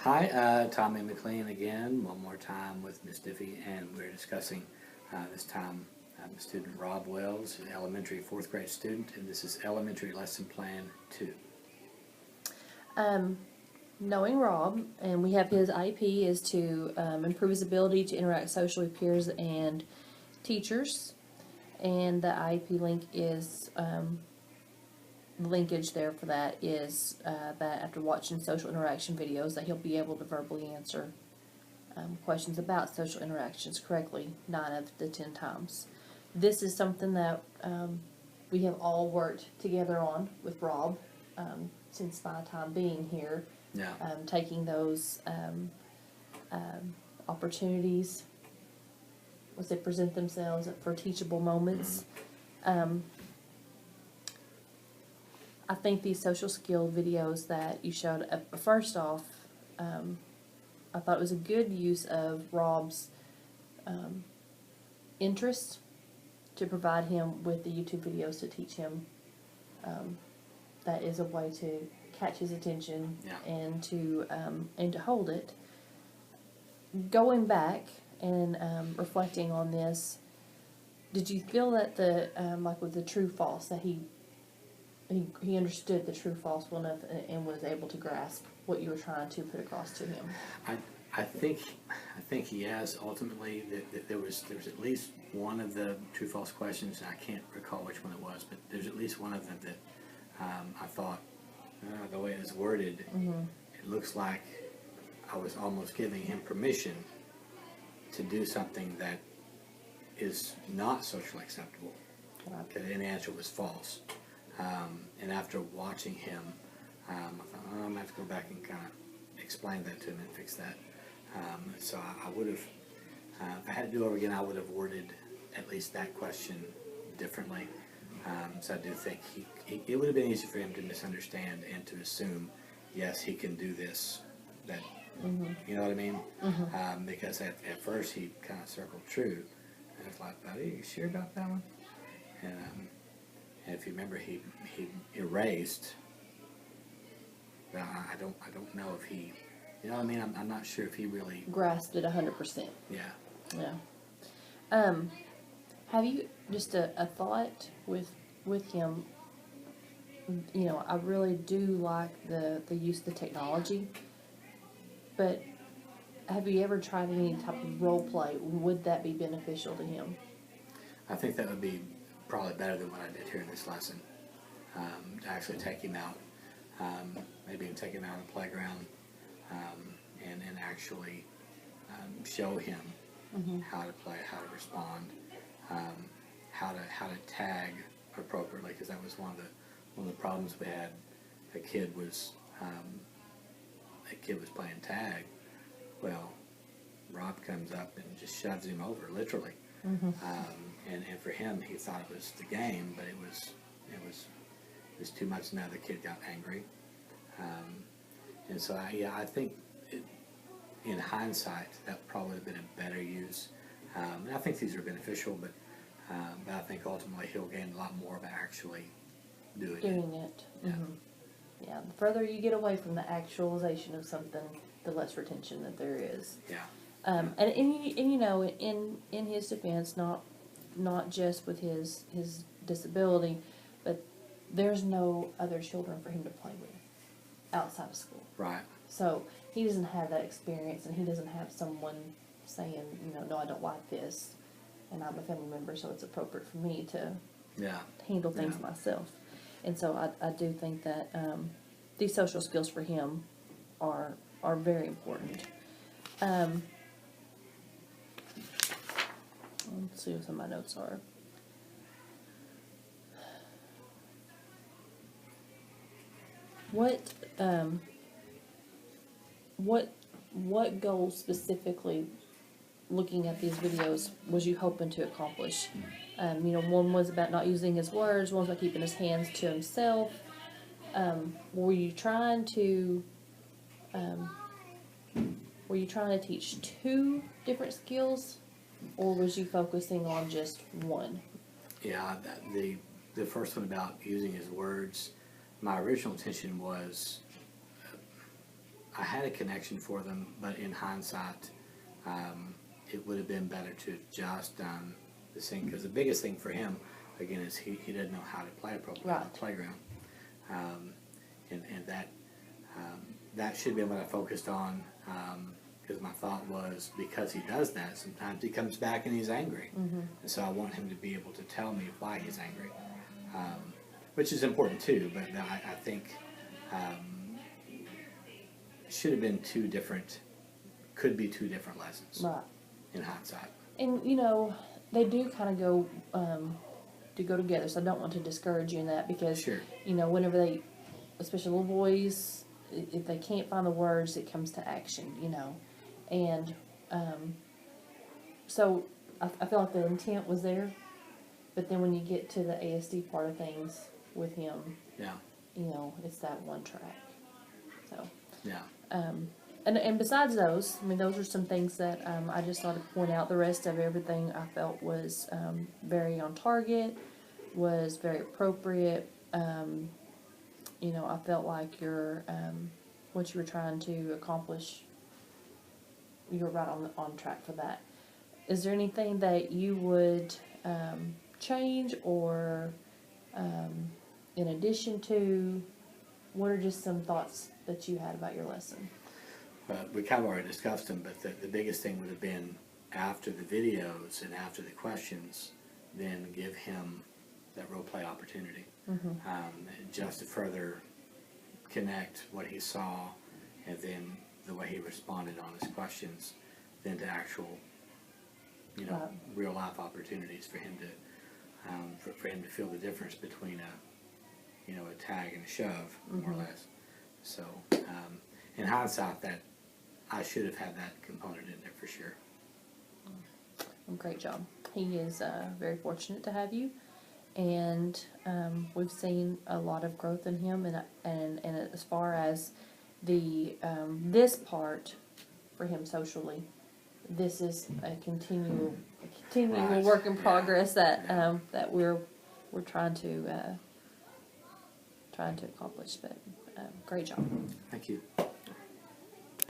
Hi, Tommy McLean again, one more time with Miss Diffie, and we're discussing this time the student Rob Wells, an elementary fourth grade student, and this is elementary lesson plan 2. Knowing Rob, and we have his IEP is to improve his ability to interact socially with peers and teachers, and the IEP link is the linkage there for that is that after watching social interaction videos that he'll be able to verbally answer questions about social interactions correctly 9 of the 10 times. This is something that we have all worked together on with Rob since my time being here. Yeah. Taking those opportunities as they present themselves for teachable moments. I think these social skill videos that you showed, first off, I thought it was a good use of Rob's interest to provide him with the YouTube videos to teach him. That is a way to catch his attention and to hold it. Going back and reflecting on this, did you feel that the like with the true false that he understood the true false well enough and was able to grasp what you were trying to put across to him? I think he has ultimately. There was at least one of the true false questions, and I can't recall which one it was, but there's at least one of them that I thought the way it was worded, it looks like I was almost giving him permission to do something that is not socially acceptable. Okay, and the answer was false. And after watching him, I thought, I'm going to have to go back and kind of explain that to him and fix that. So I would have, if I had to do it over again, I would have worded at least that question differently. So I do think it would have been easy for him to misunderstand and to assume, yes, he can do this. That you know what I mean? Because at first he kind of circled true, and it's like, buddy, are you sure about that one? And if you remember, he erased. Well, I don't know if he, you know what I mean? I'm not sure if he really grasped it 100%. Yeah. Yeah. Have you just a thought with him? You know, I really do like the use of the technology, but have you ever tried any type of role play? Would that be beneficial to him? I think that would be probably better than what I did here in this lesson. To actually take him out, maybe even take him out on the playground, and actually show him how to play, how to respond, how to tag appropriately, because that was one of the problems we had. A kid was playing tag. Well, Rob comes up and just shoves him over, literally. And for him, he thought it was the game, but it was too much. Now the kid got angry, and so I think in hindsight that probably would have been a better use. And I think these are beneficial, but I think ultimately he'll gain a lot more by actually doing it. Yeah. Yeah. The further you get away from the actualization of something, the less retention that there is. Yeah. And you know, in his defense, not just with his disability, but there's no other children for him to play with outside of school. Right. So he doesn't have that experience, and he doesn't have someone saying, you know, no, I don't like this, and I'm a family member, so it's appropriate for me to handle things myself. And so I do think that these social skills for him are very important. Let's see what some of my notes are. What goals specifically, looking at these videos, was you hoping to accomplish? You know, one was about not using his words, one was about keeping his hands to himself. Were you trying to teach 2 different skills, or was you focusing on just one? Yeah, the first one about using his words, my original intention was I had a connection for them, but in hindsight, it would have been better to have just done the same, because the biggest thing for him, again, is he doesn't know how to play appropriately on the playground. And that should have been what I focused on, because my thought was, because he does that, sometimes he comes back and he's angry. And so I want him to be able to tell me why he's angry, which is important too, but I think it should have been could be two different lessons in hindsight. And, they do kind of go together, so I don't want to discourage you in that, because, whenever they, especially little boys, if they can't find the words, it comes to action, and so I feel like the intent was there, but then when you get to the ASD part of things with him, it's that one track. So and besides those, I mean, those are some things that I just thought to point out. The rest of everything I felt was very on target, was very appropriate. I felt like what you were trying to accomplish, you were right on track for that. Is there anything that you would change, or in addition to? What are just some thoughts that you had about your lesson? We kind of already discussed them, but the biggest thing would have been, after the videos and after the questions, then give him that role play opportunity, just to further connect what he saw and then the way he responded on his questions, then to actual, real life opportunities for him to for him to feel the difference between a tag and a shove, more or less. So in hindsight, that I should have had that component in there for sure. Great job. He is very fortunate to have you, and we've seen a lot of growth in him. And as far as the this part for him socially, this is a continual work in progress that that we're trying to accomplish. But great job. Thank you.